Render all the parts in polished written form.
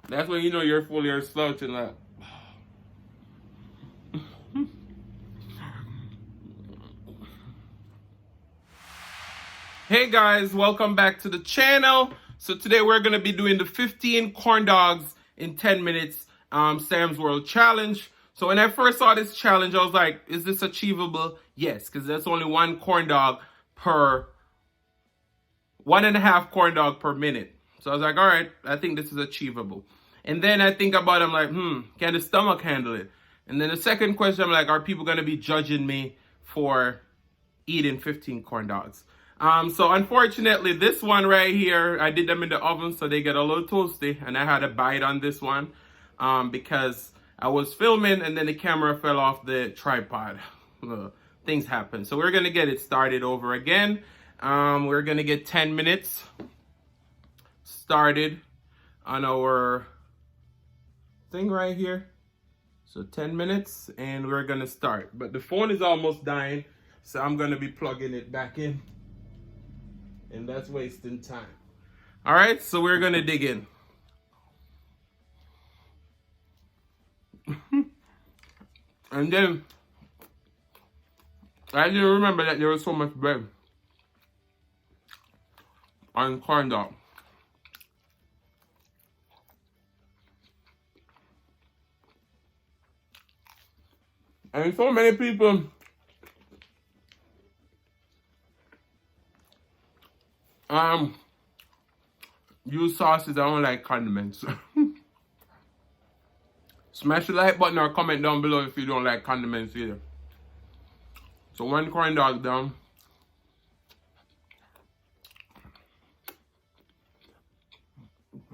That's when you know you're full, you're slouching like. Hey guys, welcome back to the channel. So today we're gonna be doing the 15 corn dogs in 10 minutes Sam's World challenge. So when I first saw this challenge, I was like, is this achievable? Yes, because there's only one corn dog per 1.5 corn dog per minute. So I was like, all right, I think this is achievable. And then I think about it, I'm like, can the stomach handle it? And then the second question, I'm like, are people gonna be judging me for eating 15 corn dogs? So unfortunately, this one right here, I did them in the oven so they get a little toasty, and I had a bite on this one because I was filming and then the camera fell off the tripod. Things happen. So we're gonna get it started over again. We're gonna get 10 minutes started on our thing right here. So 10 minutes and we're gonna start. But the phone is almost dying, so I'm gonna be plugging it back in. And that's wasting time. All right, so we're gonna dig in. And then I didn't remember that there was so much bread on corn dog. And so many people use sauces. I don't like condiments. Smash the like button or comment down below if you don't like condiments either. So one corn dog down.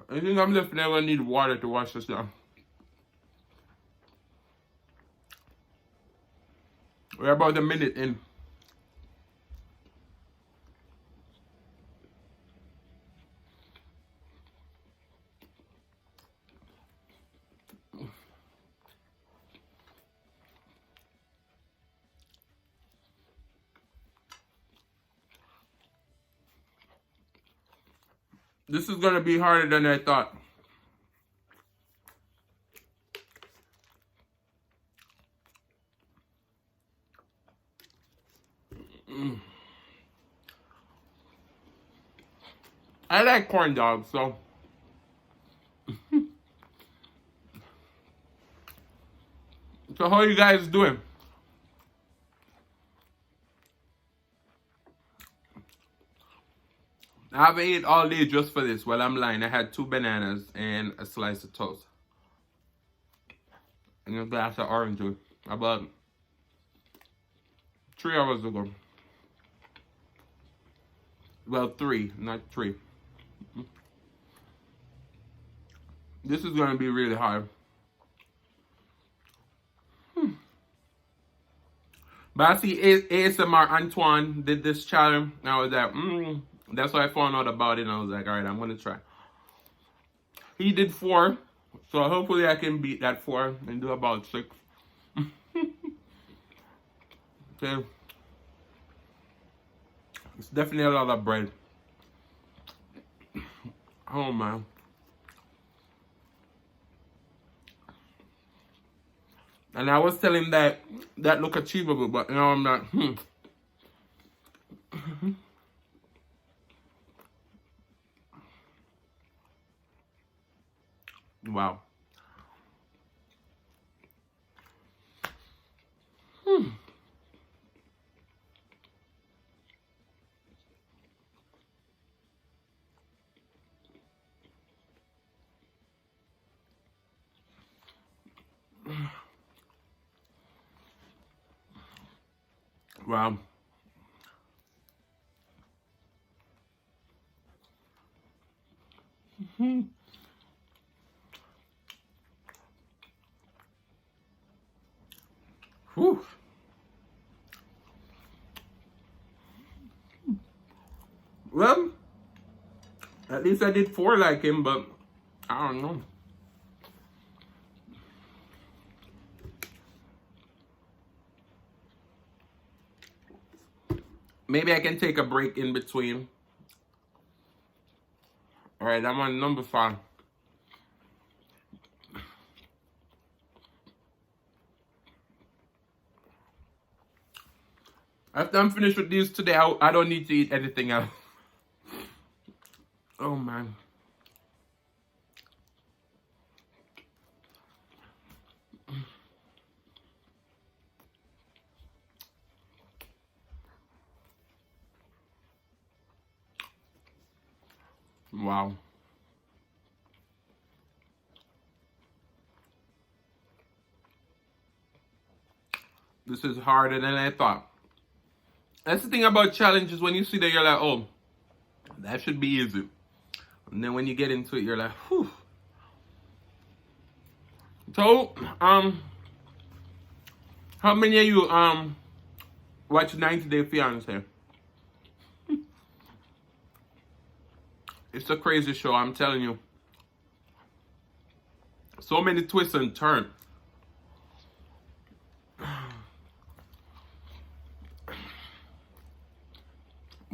I think I'm definitely gonna need water to wash this down. We're about a minute in. This is gonna be harder than I thought. I like corn dogs, so so how you guys doing? I haven't ate all day just for this. Well, I'm lying. I had 2 bananas and a slice of toast. And a glass of orange juice about 3 hours ago. Well, 3, not 3. This is gonna be really hard. But I see ASMR Antoine did this challenge. And I was like, that's why I found out about it. And I was like, all right, I'm gonna try. He did 4, so hopefully I can beat that 4 and do about 6. Okay. It's definitely a lot of bread. Oh man. And I was telling that look achievable, but now I'm not. Wow. Wow. Whew. Well, at least I did 4 like him, but I don't know. Maybe I can take a break in between. All right, I'm on number 5. After I'm finished with these today, I don't need to eat anything else. Oh man. Wow. This is harder than I thought. That's the thing about challenges. When you see that, you're like, oh, that should be easy. And then when you get into it, you're like, whew. So, how many of you watch 90 Day Fiancé? It's a crazy show, I'm telling you. So many twists and turns.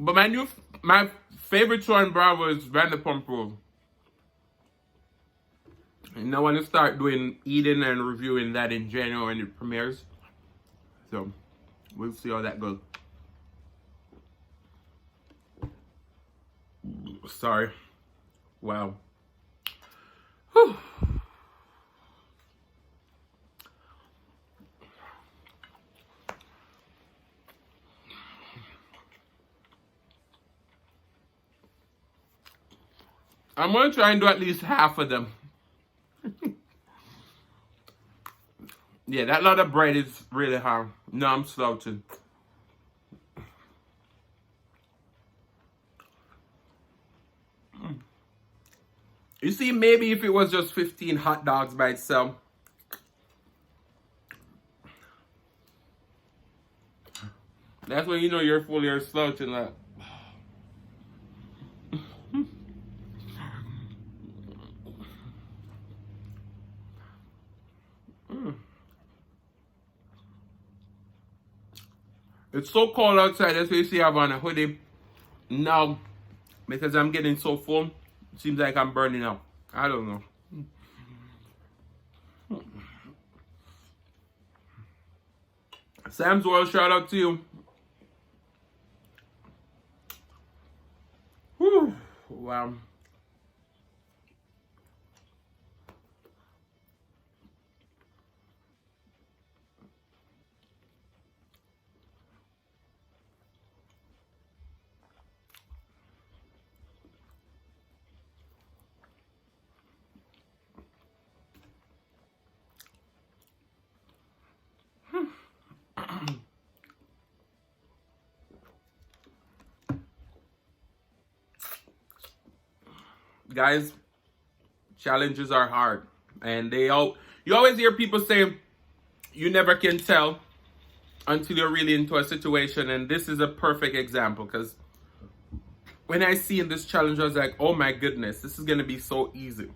But my favorite show on Bravo is Vanderpump Rules. And I want to start doing eating and reviewing that in January when it premieres. So we'll see how that goes. Sorry. Wow. Whew. I'm going to try and do at least half of them. Yeah, that lot of bread is really hard. No, I'm slouching. You see, maybe if it was just 15 hot dogs by itself. That's when you know you're full, you're slouching like. It's so cold outside, that's why you see I have on a hoodie. Now, because I'm getting so full, it seems like I'm burning out. I don't know. Sam's World, shout out to you. Whew. Wow. Guys, challenges are hard, and you always hear people say you never can tell until you're really into a situation, and this is a perfect example. Because when I see in this challenge, I was like, oh my goodness, this is gonna be so easy,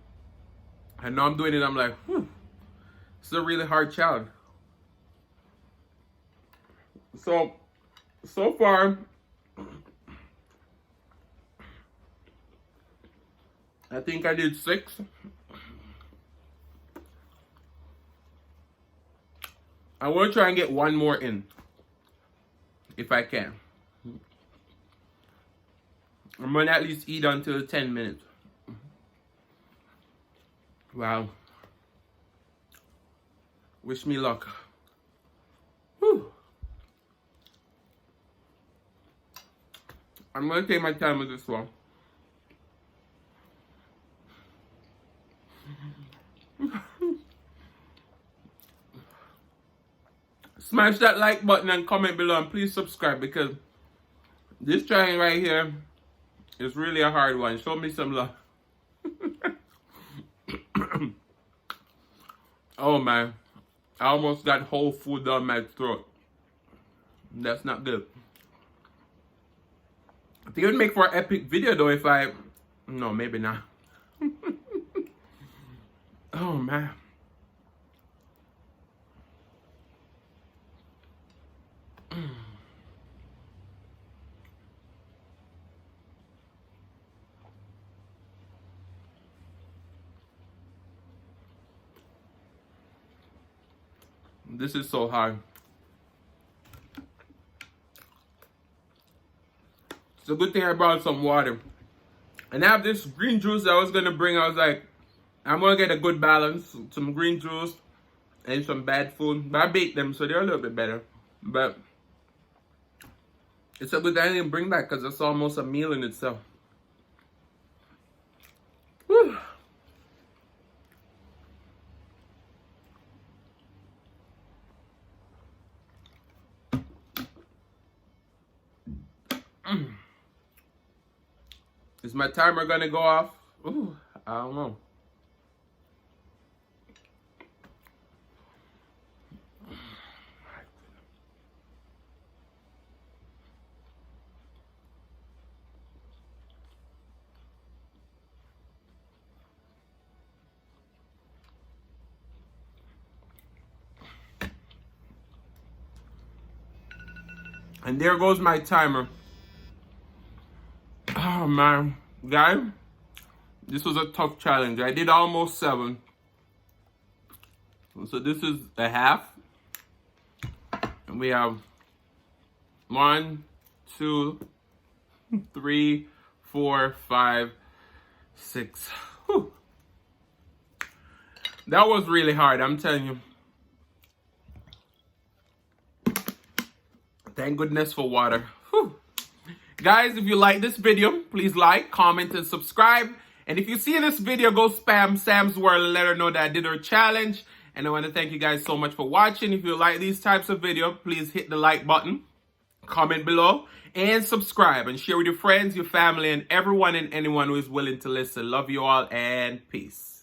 and now I'm doing it, I'm like, whew, this is a really hard challenge. So far, I think I did 6. I want to try and get one more in, if I can. I'm going to at least eat until 10 minutes. Wow. Wish me luck. Whew. I'm going to take my time with this one. Smash that like button and comment below, and please subscribe, because this challenge right here is really a hard one. Show me some love. Oh man, I almost got whole food down my throat. That's not good. I think it would make for an epic video though if I... No, maybe not. Oh man. This is so hard. It's a good thing I brought some water. And I have this green juice that I was going to bring. I was like, I'm going to get a good balance. Some green juice and some bad food. But I baked them, so they're a little bit better. But it's a good thing I didn't bring that because it's almost a meal in itself. Whew. Is my timer gonna go off? Ooh, I don't know. And there goes my timer. Oh man, guys, this was a tough challenge. I did almost 7. So this is a half. And we have 1, 2, 3, 4, 5, 6. Whew. That was really hard, I'm telling you. Thank goodness for water. Whew. Guys, if you like this video, please like, comment, and subscribe. And if you see this video, go spam Sam's World and let her know that I did her challenge. And I want to thank you guys so much for watching. If you like these types of videos, please hit the like button, comment below, and subscribe. And share with your friends, your family, and everyone and anyone who is willing to listen. Love you all, and peace.